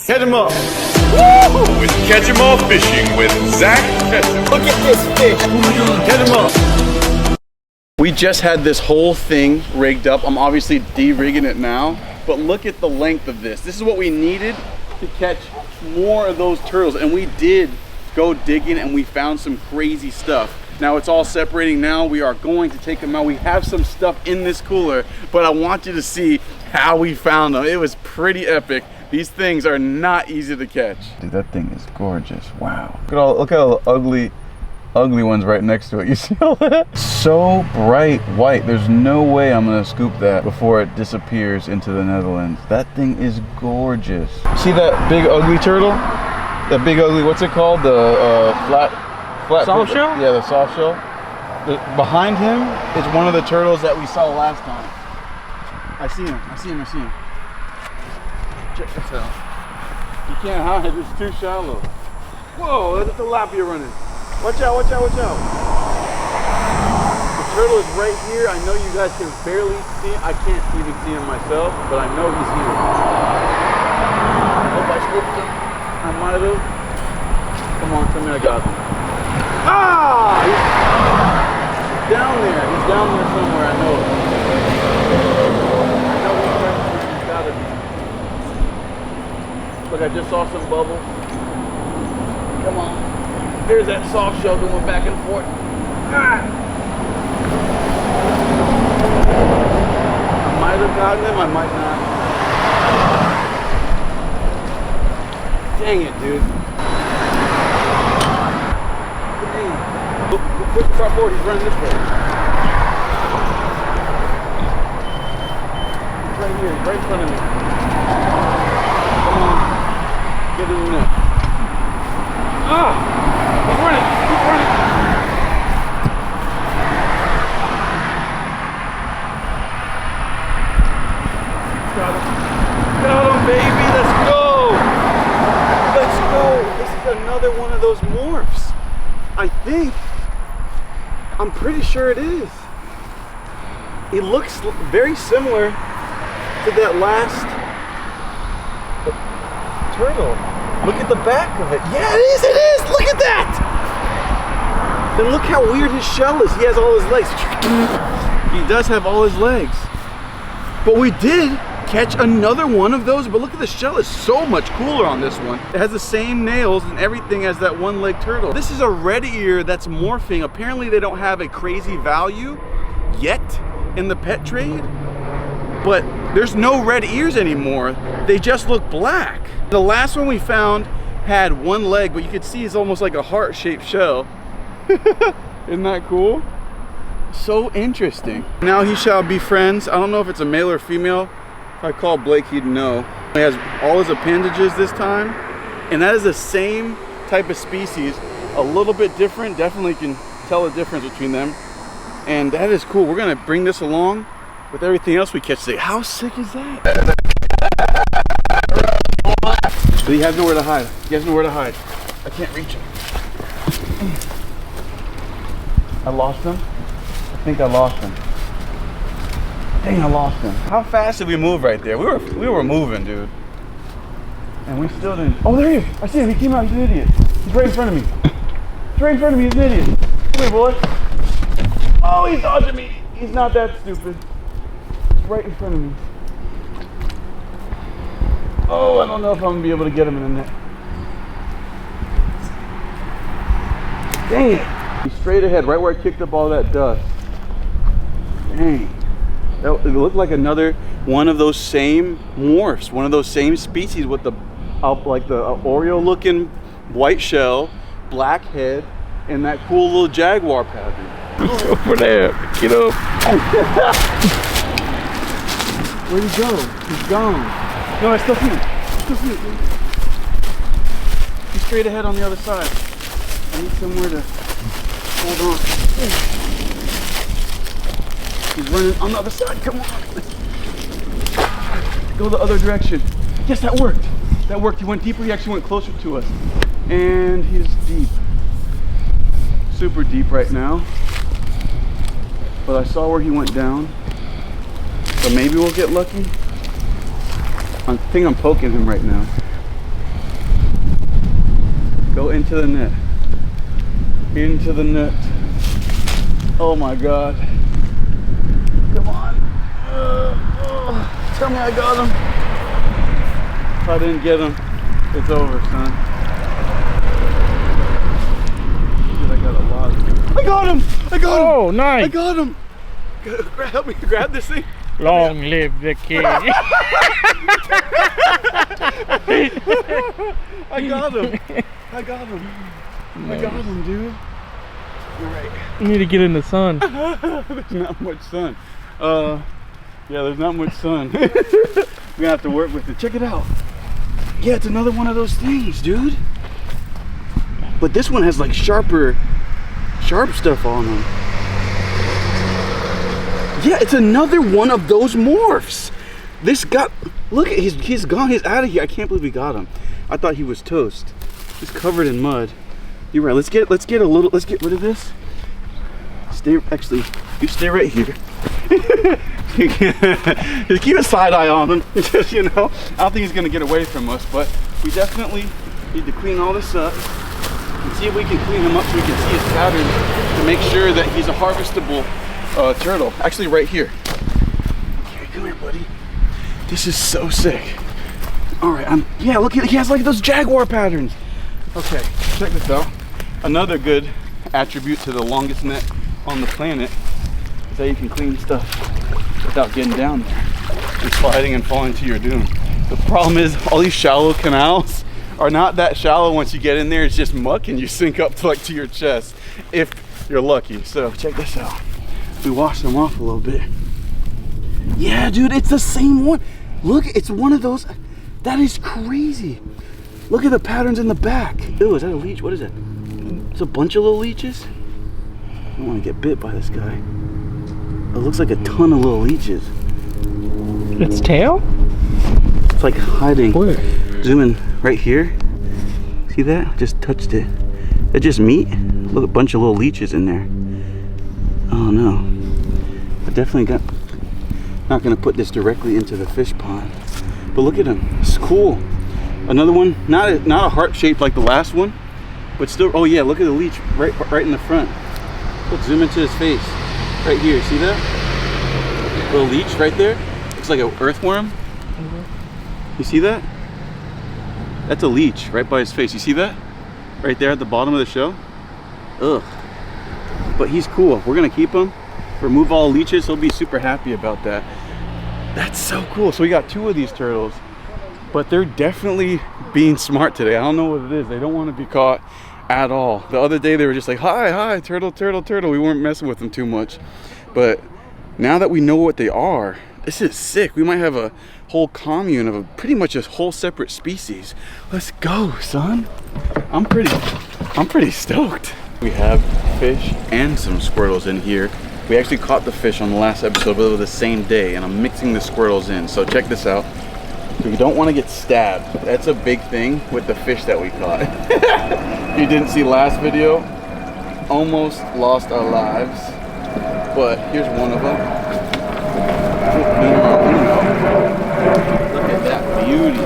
Catch him up. Woo! With Catch 'em All Fishing with Zak Catchem. Look at this fish. Oh my God. Catch him up. We just had this whole thing rigged up. I'm obviously de-rigging it now, but look at the length of this. This is what we needed to catch more of those turtles, and we did go digging and we found some crazy stuff. Now it's all separating now. We are going to take them out. We have some stuff in this cooler, but I want you to see how we found them. It was pretty epic. These things are not easy to catch. Dude, that thing is gorgeous. Wow. Look at all the ugly ones right next to it. You see all that? So bright white. There's no way I'm gonna scoop that before it disappears into the Netherlands. That thing is gorgeous. See that big ugly turtle? That big ugly, what's it called? The flat Soft shell? Yeah, the soft shell. Behind him is one of the turtles that we saw last time. I see him. Check this out. You can't hide, it's too shallow. Whoa, that's a tilapia running. Watch out. The turtle is right here. I know you guys can barely see him. I can't even see him myself, but I know he's here. Oh, I scooped him. I might have. Come on, tell me I got him. Ah! He's down there. He's down there somewhere, I know. I know he's right there. He's gotta be. Look, I just saw some bubble. Come on. There's that soft shell going back and forth. Ah! I might have gotten him, I might not. Dang it, dude. Dang. Look far forward, he's running this way. He's right here, he's right in front of me. Come on. Get in the net. Ah! He's running! Got him, baby! Let's go! This is another one of those morphs. I think. I'm pretty sure it is. It looks very similar to that last turtle. Look at the back of it. Yeah, it is. Look at that. Then look how weird his shell is. He has all his legs. He does have all his legs. But we did catch another one of those, but look at the shell. It's so much cooler on this one. It has the same nails and everything as that one-legged turtle. This is a red ear that's morphing. Apparently they don't have a crazy value yet in the pet trade, but there's no red ears anymore. They just look black. The last one we found had one leg, but you could see it's almost like a heart-shaped shell. Isn't that cool? So interesting. Now he shall be friends. I don't know if it's a male or female. If I call Blake, he'd know. He has all his appendages this time, and that is the same type of species, a little bit different. Definitely can tell the difference between them, and that is cool. We're gonna bring this along with everything else we catch today. How sick is that? But he has nowhere to hide. I can't reach him. I lost him. I think I lost him. Dang, I lost him. How fast did we move right there? We were moving, dude. And we still didn't. Oh, there he is. I see him. He came out. He's an idiot. He's right in front of me. He's an idiot. Come here, boy. Oh, he's dodging me. He's not that stupid. He's right in front of me. Oh, I don't know if I'm gonna be able to get him in the net. Dang it. He's straight ahead, right where I kicked up all that dust. Dang. It looked like another one of those same morphs, one of those same species with the Oreo looking white shell, black head, and that cool little jaguar pattern. Over there, get up. Where'd he go? He's gone. No, I still see him. He's straight ahead on the other side. I need somewhere to hold on. He's running on the other side. Come on. Go the other direction. Yes, that worked. That worked. He went deeper. He actually went closer to us. And he's deep. Super deep right now. But I saw where he went down. So maybe we'll get lucky. I think I'm poking him right now. Go into the net. Into the net. Oh my God. Come on. Tell me I got him. If I didn't get him, it's over, son. Dude, I got a lot of them. I got him! I got him! Oh, nice! I got him! Help me grab this thing. Long live the king! I got him! I got him! I got him, dude. All right. You need to get in the sun. There's not much sun. Yeah, there's not much sun. We're gonna have to work with it. Check it out. Yeah, it's another one of those things, dude. But this one has like sharp stuff on them. Yeah, it's another one of those morphs. This got, look at, he's gone, he's out of here. I can't believe we got him. I thought he was toast. He's covered in mud. You're right, let's get rid of this. Actually, you stay right here. Just keep a side eye on him. Just, you know, I don't think he's gonna get away from us, but we definitely need to clean all this up and see if we can clean him up so we can see his pattern to make sure that he's a harvestable turtle. Actually, right here. Okay, come here, buddy. This is so sick. All right, yeah, look, he has like those jaguar patterns. Okay, check this out. Another good attribute to the longest net on the planet is that you can clean stuff without getting down there and sliding and falling to your doom. The problem is all these shallow canals are not that shallow. Once you get in there, it's just muck and you sink up to like to your chest if you're lucky. So check this out. We wash them off a little bit. Yeah, dude, it's the same one. Look, it's one of those. That is crazy. Look at the patterns in the back. Ew, is that a leech? What is that? It's a bunch of little leeches. I don't want to get bit by this guy. It looks like a ton of little leeches. Its tail? It's like hiding. Where? Zoom in right here. See that? I just touched it. That just meat? Look, a bunch of little leeches in there. Oh no. I definitely not gonna put this directly into the fish pond. But look at him. It's cool. Another one, not a heart shape like the last one, but still. Oh yeah, look at the leech right in the front. Look, zoom into his face. Right here, see that? Little leech right there. Looks like an earthworm. You see that? That's a leech right by his face. You see that? Right there at the bottom of the shell. Ugh. But he's cool. We're gonna keep him. Remove all leeches. He'll be super happy about that. That's so cool. So we got 2 of these turtles, but they're definitely being smart today. I don't know what it is. They don't want to be caught at all. The other day they were just like, hi, turtle, turtle, turtle. We weren't messing with them too much. But now that we know what they are, this is sick. We might have a whole commune of pretty much a whole separate species. Let's go, son. I'm pretty stoked. We have fish and some squirtles in here. We actually caught the fish on the last episode, but it was the same day, and I'm mixing the squirtles in. So check this out. You don't want to get stabbed. That's a big thing with the fish that we caught. You didn't see last video, almost lost our lives, but here's one of them. Look at that beauty.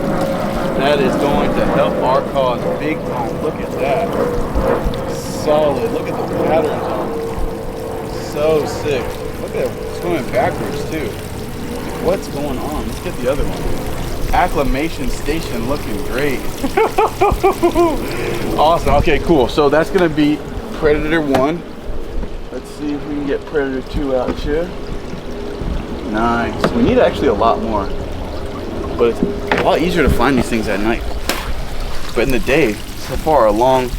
That is going to help our cause big time. Look at that. Solid. Look at the patterns on it. So sick. Look at it swimming backwards too. What's going on? Let's get the other one. Acclimation station looking great. Awesome. Okay, cool. So that's gonna be Predator 1. Let's see if we can get Predator 2 out here. Nice. We need actually a lot more, but it's a lot easier to find these things at night. But in the day, so far our long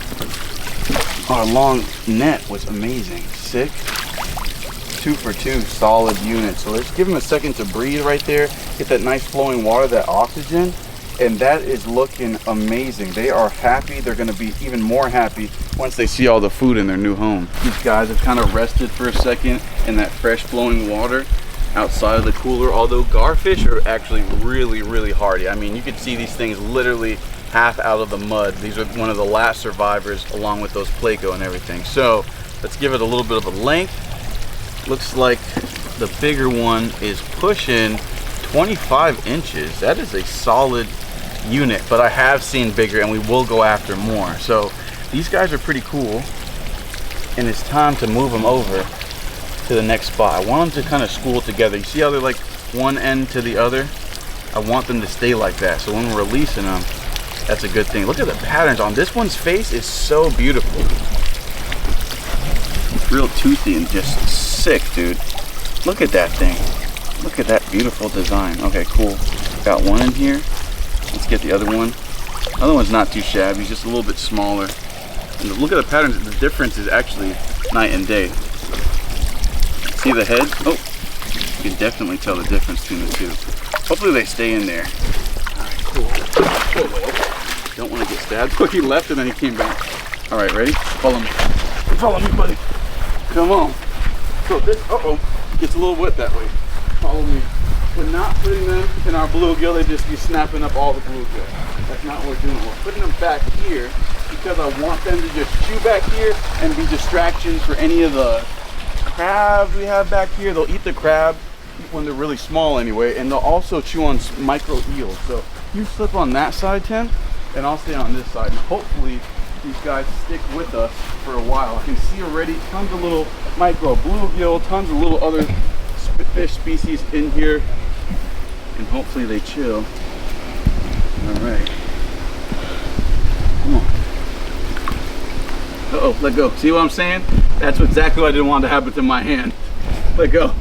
net was amazing. Sick. 2 for 2 solid units. So let's give them a second to breathe right there, get that nice flowing water, that oxygen, and that is looking amazing. They are happy. They're going to be even more happy once they see all the food in their new home. These guys have kind of rested for a second in that fresh flowing water outside of the cooler, although garfish are actually really hardy. I mean, you could see these things literally half out of the mud. These are one of the last survivors along with those Placo and everything. So let's give it a little bit of a length. Looks like the bigger one is pushing 25 inches. That is a solid unit, but I have seen bigger and we will go after more. So these guys are pretty cool, and it's time to move them over to the next spot. I want them to kind of school together. You see how they're like one end to the other? I want them to stay like that, so when we're releasing them, that's a good thing. Look at the patterns on this one's face. Is so beautiful. It's real toothy and just sick, dude. Look at that thing. Look at that beautiful design. Okay, cool. Got one in here. Let's get the other one. The other one's not too shabby, just a little bit smaller. And look at the patterns. The difference is actually night and day. See the head? Oh, you can definitely tell the difference between the two. Hopefully they stay in there. All right, cool. Don't want to get stabbed. Look, he left and then he came back. All right, ready? Follow me. Follow me, buddy. Come on. So this, gets a little wet that way. Follow me. We're not putting them in our bluegill. They just be snapping up all the bluegill. That's not what we're doing. We're putting them back here because I want them to just chew back here and be distractions for any of the crabs we have back here. They'll eat the crab when they're really small anyway, and they'll also chew on micro eels. So you slip on that side, Tim, and I'll stay on this side. And hopefully these guys stick with us for a while. I can see already tons of little micro bluegill, tons of little other fish species in here, and hopefully they chill. All right. Come on. Uh-oh, let go. See what I'm saying? That's exactly what I didn't want to happen to my hand. Let go.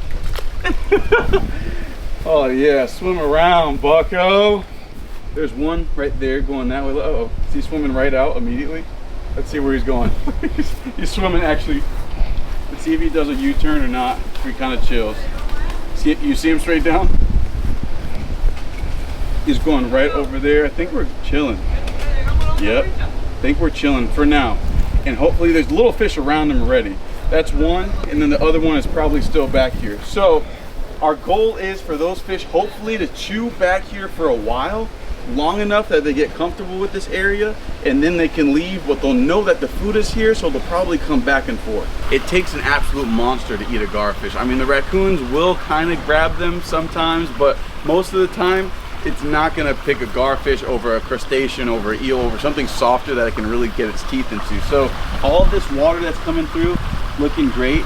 Oh yeah, swim around, bucko. There's one right there going that way. Uh-oh, is he swimming right out immediately? Let's see where he's going. He's swimming actually. Let's see if he does a U-turn or not. If he kind of chills. See, you see him straight down? He's going right over there. I think we're chilling. Yep, I think we're chilling for now. And hopefully there's little fish around him already. That's one, and then the other one is probably still back here. So our goal is for those fish hopefully to chew back here for a while, long enough that they get comfortable with this area, and then they can leave, but they'll know that the food is here, so they'll probably come back and forth. It takes an absolute monster to eat a garfish. I mean, the raccoons will kind of grab them sometimes, but most of the time it's not gonna pick a garfish over a crustacean, over an eel, over something softer that it can really get its teeth into. So all of this water that's coming through, looking great,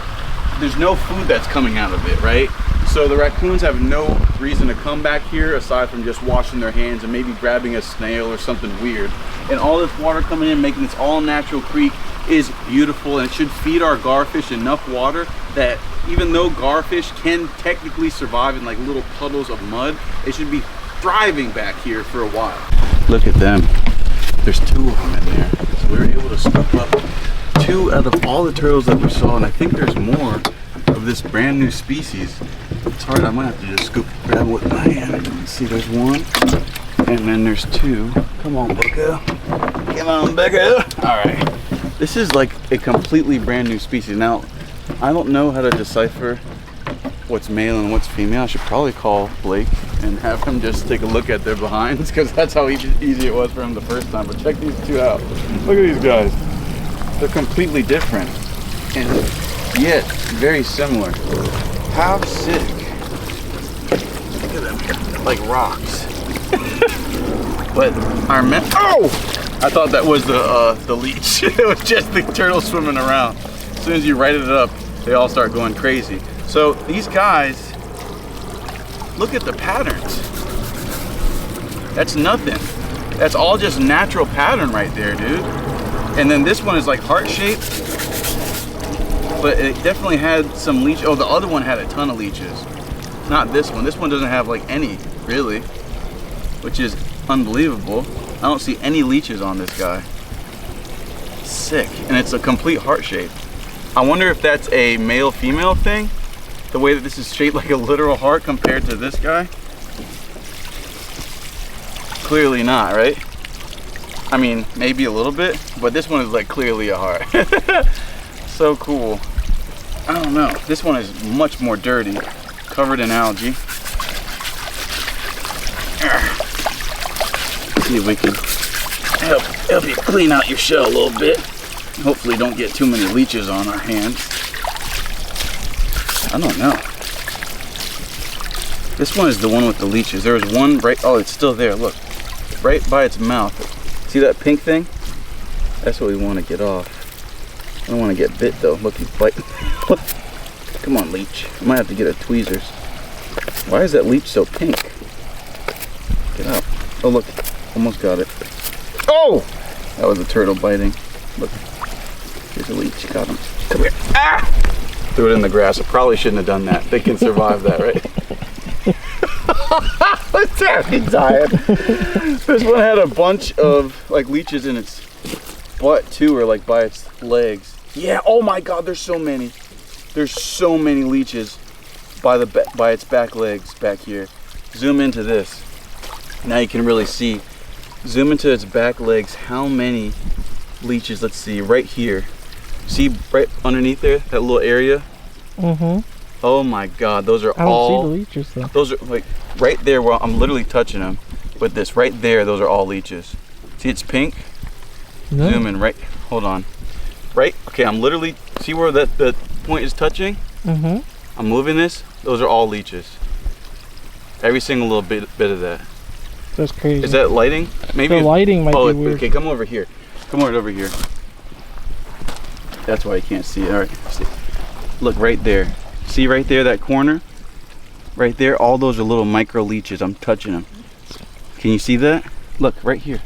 there's no food that's coming out of it, right? So the raccoons have no reason to come back here aside from just washing their hands and maybe grabbing a snail or something weird. And all this water coming in, making this all natural creek is beautiful, and it should feed our garfish enough water that even though garfish can technically survive in like little puddles of mud, it should be thriving back here for a while. Look at them. There's two of them in there. So we were able to scoop up two out of all the turtles that we saw, and I think there's more of this brand new species. It's hard, I might have to just grab it with my hand. Let's see, there's one, and then there's two. Come on, bucko. Come on, bucko. All right. This is like a completely brand new species. Now, I don't know how to decipher what's male and what's female. I should probably call Blake and have him just take a look at their behinds, because that's how easy it was for him the first time. But check these two out. Look at these guys. They're completely different and yet very similar. How sick. Look at them here, like rocks. But our I thought that was the leech. It was just the turtle swimming around. As soon as you write it up, they all start going crazy. So these guys, look at the patterns. That's nothing. That's all just natural pattern right there, dude. And then this one is like heart-shaped, but it definitely had some leech. Oh, the other one had a ton of leeches. Not this one. This one doesn't have like any, really, which is unbelievable. I don't see any leeches on this guy. Sick. And it's a complete heart shape. I wonder if that's a male-female thing, the way that this is shaped like a literal heart compared to this guy. Clearly not, right? I mean, maybe a little bit, but this one is like clearly a heart. So cool. I don't know. This one is much more dirty, covered in algae. Let's see if we can help you clean out your shell a little bit. Hopefully don't get too many leeches on our hands. I don't know. This one is the one with the leeches. There was one right, oh, it's still there, look. right by its mouth. See that pink thing? That's what we want to get off. I don't want to get bit though. Look, he's biting. Come on, leech. I might have to get a tweezers. Why is that leech so pink? Get out. Oh, look. Almost got it. Oh! That was a turtle biting. Look. Here's a leech. Got him. Come here. Ah! Threw it in the grass. I probably shouldn't have done that. They can survive that, right? What's that? He died. This one had a bunch of like leeches in its butt too, or like by its legs. Yeah. Oh my God. There's so many. There's so many leeches by its back legs back here. Zoom into this. Now you can really see. Zoom into its back legs. How many leeches? Let's see. Right here. See right underneath there, that little area. Oh my God, those are all. I don't see the leeches though. Those are like right there where I'm literally touching them. With this right there, those are all leeches. See, it's pink. No. Zoom in right. Hold on. Right. Okay, I'm literally. See where the point is touching? I'm moving this. Those are all leeches. Every single little bit of that. That's crazy. Is that lighting? Maybe the lighting might be weird. Okay, come over here. Come right over here. That's why you can't see it. All right. See. Look right there. See right there, that corner? Right there, all those are little micro leeches. I'm touching them. Can you see that? Look, right here.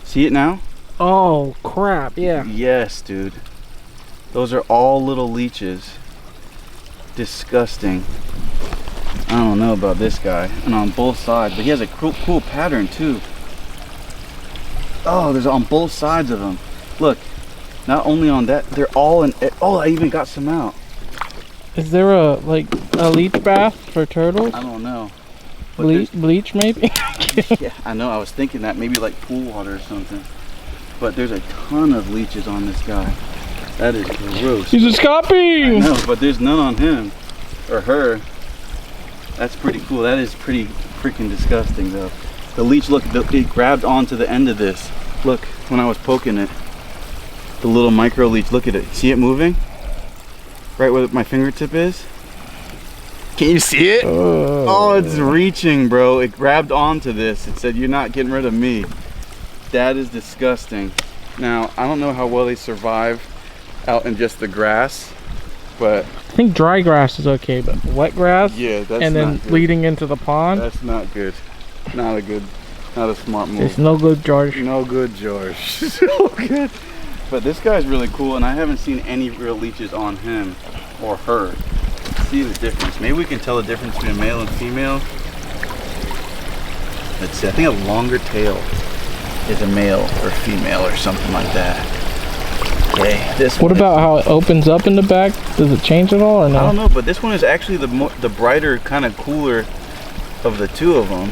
See it now? Oh, crap, yeah. Yes, dude. Those are all little leeches. Disgusting. I don't know about this guy. And on both sides, but he has a cool pattern too. Oh, there's on both sides of them. Look, not only on that, they're all in. Oh, I even got some out. Is there a leech bath for turtles? I don't know. Bleach maybe? Yeah, I know. I was thinking that maybe like pool water or something. But there's a ton of leeches on this guy. That is gross. He's escaping! No, but there's none on him or her. That's pretty cool. That is pretty freaking disgusting though. The leech, look, it grabbed onto the end of this. Look, when I was poking it. The little micro leech, look at it. See it moving? Right where my fingertip is? Can you see it? Oh, it's reaching, bro. It grabbed onto this. It said, "You're not getting rid of me." That is disgusting. Now, I don't know how well they survive out in just the grass, but I think dry grass is okay, but wet grass, yeah, that's and then not good. leading into the pond, That's not good. Not a smart move. it's no good, George. No good, George. No good. But this guy's really cool, and I haven't seen any real leeches on him or her. See the difference. Maybe we can tell the difference between male and female. Let's see. I think a longer tail is a male or female or something like that. Okay. This. What about how it opens up in the back? Does it change at all or no? I don't know, but this one is actually the brighter, kind of cooler of the two of them.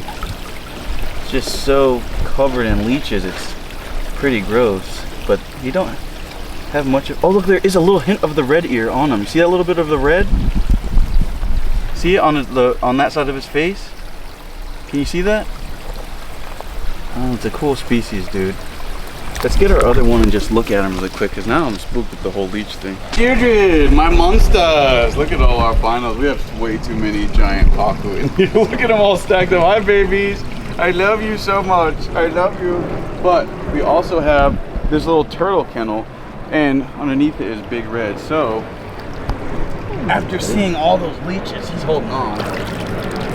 It's just so covered in leeches. It's pretty gross. But you don't have much of. Oh, look, there is a little hint of the red ear on him. You see that little bit of the red? See it on that side of his face? Can you see that? Oh, it's a cool species, dude. Let's get our other one and just look at him really quick, because now I'm spooked with the whole leech thing. Deirdre, my monsters! Look at all our binos. We have way too many giant paku in here. Look at them all stacked up. Hi, babies. I love you so much. I love you. But we also have this little turtle kennel, and underneath it is Big Red. So after seeing all those leeches, he's holding on.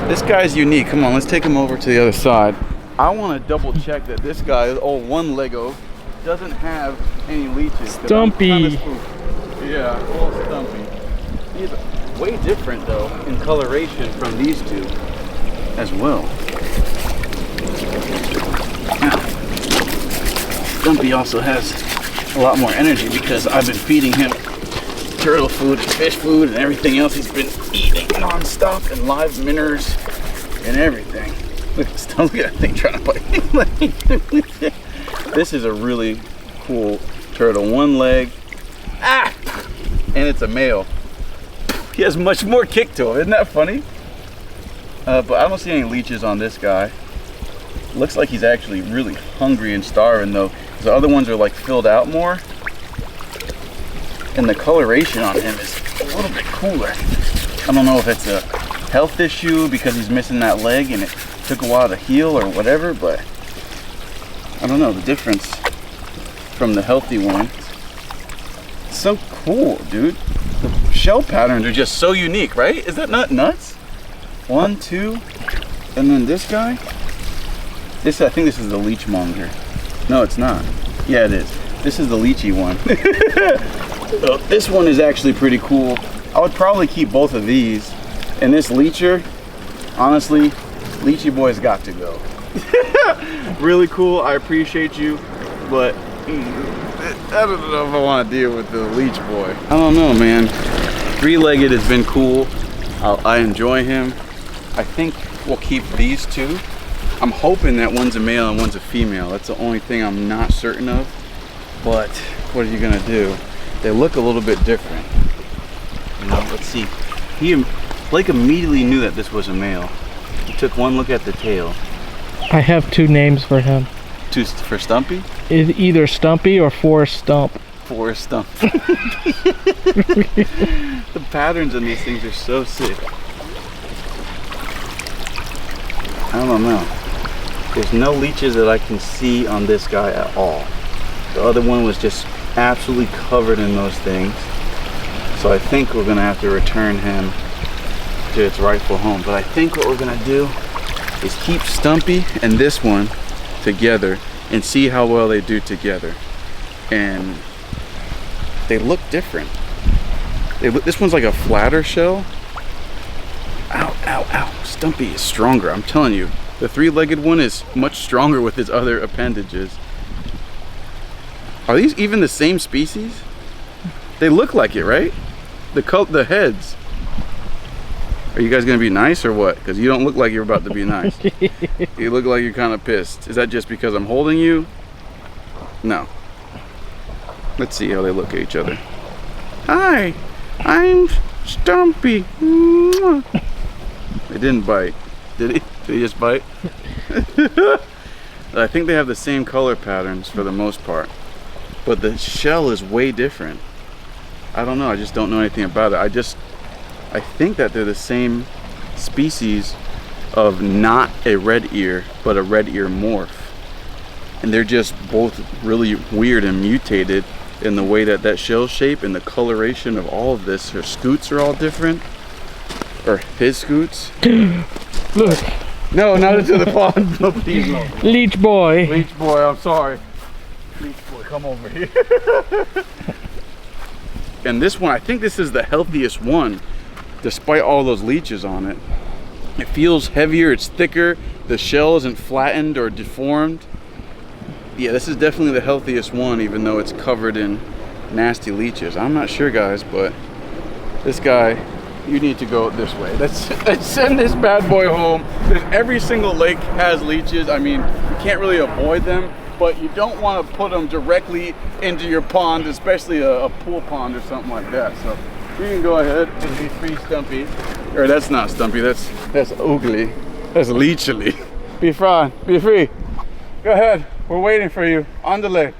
This guy's unique. Come on, let's take him over to the other side. I want to double check that this guy, old one Lego, doesn't have any leeches. Stumpy. Yeah, old Stumpy. He's way different though in coloration from these two as well. Stumpy also has a lot more energy because I've been feeding him turtle food and fish food and everything else he's been eating non-stop, and live minnows and everything. Look at that thing trying to bite. This is a really cool turtle. One leg. Ah! And it's a male. He has much more kick to him. Isn't that funny? But I don't see any leeches on this guy. Looks like he's actually really hungry and starving though. The other ones are like filled out more. And the coloration on him is a little bit cooler. I don't know if it's a health issue because he's missing that leg and it took a while to heal or whatever, but I don't know the difference from the healthy one. It's so cool, dude. The shell patterns are just so unique, right? Is that not nuts? 1, 2, and then this guy. This, I think this is the leech monger. No, it's not. Yeah, it is. This is the leechy one. So this one is actually pretty cool. I would probably keep both of these. And this leecher, honestly, leechy boy's got to go. Really cool. I appreciate you, but I don't know if I want to deal with the leech boy. I don't know, man. Three-legged has been cool. I enjoy him. I think we'll keep these two. I'm hoping that one's a male and one's a female. That's the only thing I'm not certain of. But what are you gonna do? They look a little bit different. You know, let's see. Blake immediately knew that this was a male. He took one look at the tail. I have 2 names for him. For Stumpy? Either Stumpy or Forrest Stump. Forrest Stump. The patterns on these things are so sick. I don't know. There's no leeches that I can see on this guy at all. The other one was just absolutely covered in those things. So I think we're gonna have to return him to its rightful home. But I think what we're gonna do is keep Stumpy and this one together and see how well they do together. And they look different. This one's like a flatter shell. Ow, ow, ow. Stumpy is stronger, I'm telling you. The three-legged one is much stronger with his other appendages. Are these even the same species? They look like it, right? The heads. Are you guys gonna be nice or what? Because you don't look like you're about to be nice. You look like you're kind of pissed. Is that just because I'm holding you? No. Let's see how they look at each other. Hi, I'm Stumpy. Mwah. They didn't bite. Did he? Did he just bite? I think they have the same color patterns for the most part. But the shell is way different. I don't know, I just don't know anything about it. I think that they're the same species of not a red ear, but a red ear morph. And they're just both really weird and mutated in the way that shell shape and the coloration of all of this. Her scoots are all different. Or his scoots. Look. No, not into the pond. No, please no. Leech boy. Leech boy, I'm sorry. Leech boy, come over here. And this one, I think this is the healthiest one, despite all those leeches on it. It feels heavier, it's thicker. The shell isn't flattened or deformed. Yeah, this is definitely the healthiest one, even though it's covered in nasty leeches. I'm not sure, guys, but this guy, you need to go this way. Let's send this bad boy home. Every single lake has leeches. I mean, you can't really avoid them, but you don't want to put them directly into your pond, especially a pool pond or something like that. So you can go ahead and be free, Stumpy. Or that's not Stumpy, that's ugly. That's leechily. Be fine, be free. Go ahead, we're waiting for you on the lake.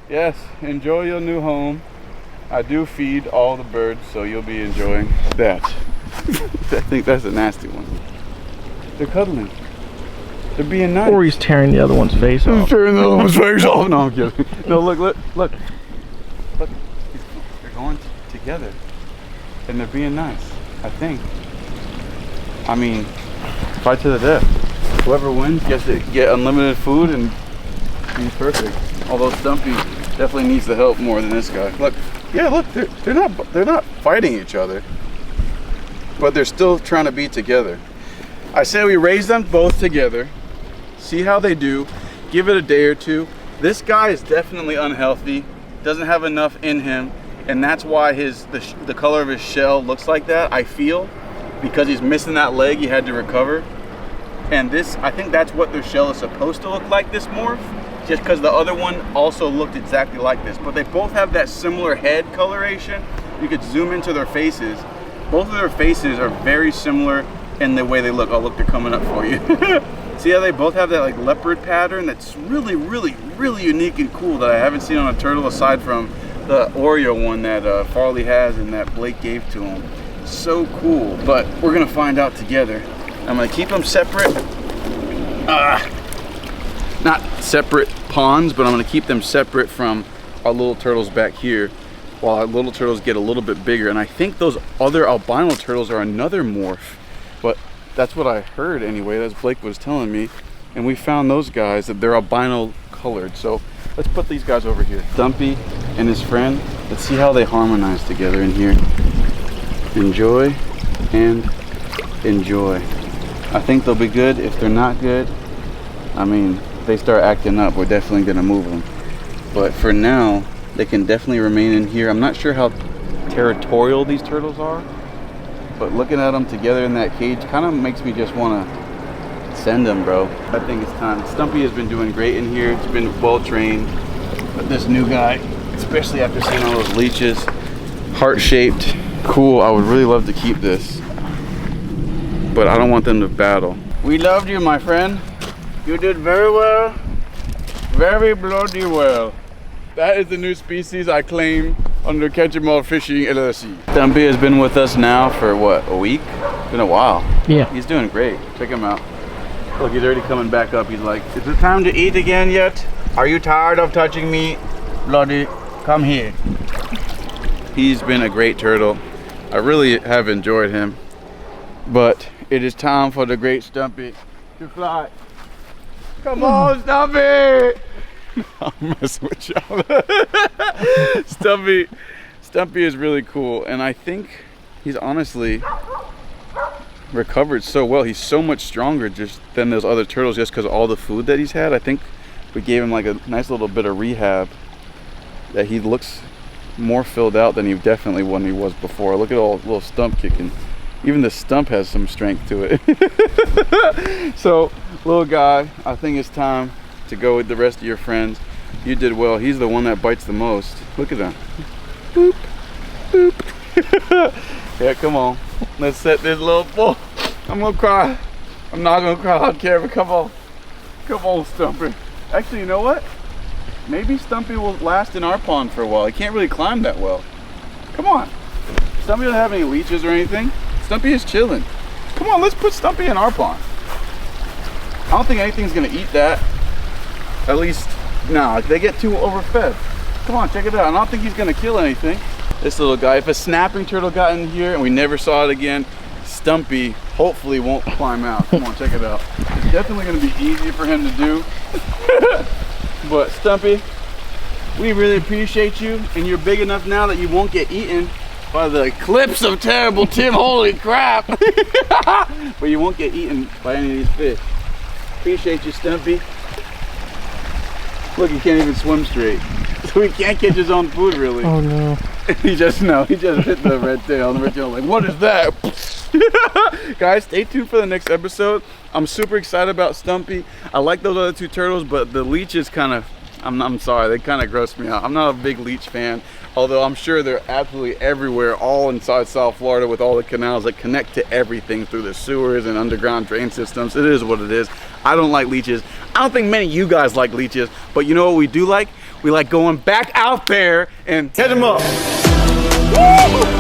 Yes, enjoy your new home. I do feed all the birds, so you'll be enjoying that. I think that's a nasty one. They're cuddling. They're being nice. Or he's tearing the other one's face off. He's tearing the other one's face off. No, I'm kidding. No, look. Look. They're going together. And they're being nice, I think. I mean, fight to the death. Whoever wins gets to get unlimited food and be perfect. Although Stumpy definitely needs the help more than this guy. Look. Yeah, look, they're not fighting each other, but they're still trying to be together. I say we raise them both together, see how they do, give it a day or two. This guy is definitely unhealthy, doesn't have enough in him, and that's why the color of his shell looks like that, I feel, because he's missing that leg he had to recover. And this, I think that's what their shell is supposed to look like, this morph. Just because the other one also looked exactly like this. But they both have that similar head coloration. You could zoom into their faces. Both of their faces are very similar in the way they look. Oh, look, they're coming up for you. See how they both have that like leopard pattern that's really, really, really unique and cool that I haven't seen on a turtle aside from the Oreo one that Farley has and that Blake gave to him. So cool, but we're gonna find out together. I'm gonna keep them separate not separate ponds, but I'm gonna keep them separate from our little turtles back here while our little turtles get a little bit bigger. And I think those other albino turtles are another morph, but that's what I heard anyway. That's Blake was telling me. And we found those guys that they're albino colored. So let's put these guys over here. Stumpy and his friend. Let's see how they harmonize together in here. Enjoy and enjoy. I think they'll be good. If they're not good, I mean, if they start acting up, we're definitely gonna move them. But for now, they can definitely remain in here. I'm not sure how territorial these turtles are, but looking at them together in that cage kind of makes me just want to send them, bro. I think it's time. Stumpy has been doing great in here. It's been well trained. But this new guy, especially after seeing all those leeches, heart-shaped, cool. I would really love to keep this, but I don't want them to battle. We loved you, my friend. You did very well. Very bloody well. That is the new species I claim under Catchem Fishing LLC. Stumpy has been with us now for what, a week? It's been a while. Yeah. He's doing great. Check him out. Look, he's already coming back up. He's like, is it time to eat again yet? Are you tired of touching me? Bloody, come here. He's been a great turtle. I really have enjoyed him. But it is time for the great Stumpy to fly. Come on, Stumpy! I'm messing with y'all. Stumpy is really cool, and I think he's honestly recovered so well. He's so much stronger just than those other turtles just because of all the food that he's had. I think we gave him like a nice little bit of rehab that he looks more filled out than he definitely when he was before. Look at all little stump kicking. Even the stump has some strength to it. So, little guy, I think it's time to go with the rest of your friends. You did well. He's the one that bites the most. Look at him. Boop, boop. Yeah, come on. Let's set this little bull. I'm gonna cry. I'm not gonna cry. I don't care, but come on. Come on, Stumpy. Actually, you know what? Maybe Stumpy will last in our pond for a while. He can't really climb that well. Come on. Stumpy doesn't have any leeches or anything. Stumpy is chilling. Come on, let's put Stumpy in our pond. I don't think anything's gonna eat that. At least, no, they get too overfed. Come on, check it out. I don't think he's gonna kill anything. This little guy, if a snapping turtle got in here and we never saw it again, Stumpy hopefully won't climb out. Come on, check it out. It's definitely gonna be easy for him to do. But Stumpy, we really appreciate you, and you're big enough now that you won't get eaten by the clips of terrible Tim. Holy crap. But you won't get eaten by any of these fish. Appreciate you, Stumpy. Look, he can't even swim straight. So he can't catch his own food, really. Oh no. He just hit the red tail. And the red tail like, what is that? Guys, stay tuned for the next episode. I'm super excited about Stumpy. I like those other two turtles, but the leeches kind of, I'm sorry, they kind of gross me out. I'm not a big leech fan, although I'm sure they're absolutely everywhere, all inside South Florida with all the canals that connect to everything through the sewers and underground drain systems. It is what it is. I don't like leeches. I don't think many of you guys like leeches, but you know what we do like? We like going back out there and catch them up. Woo!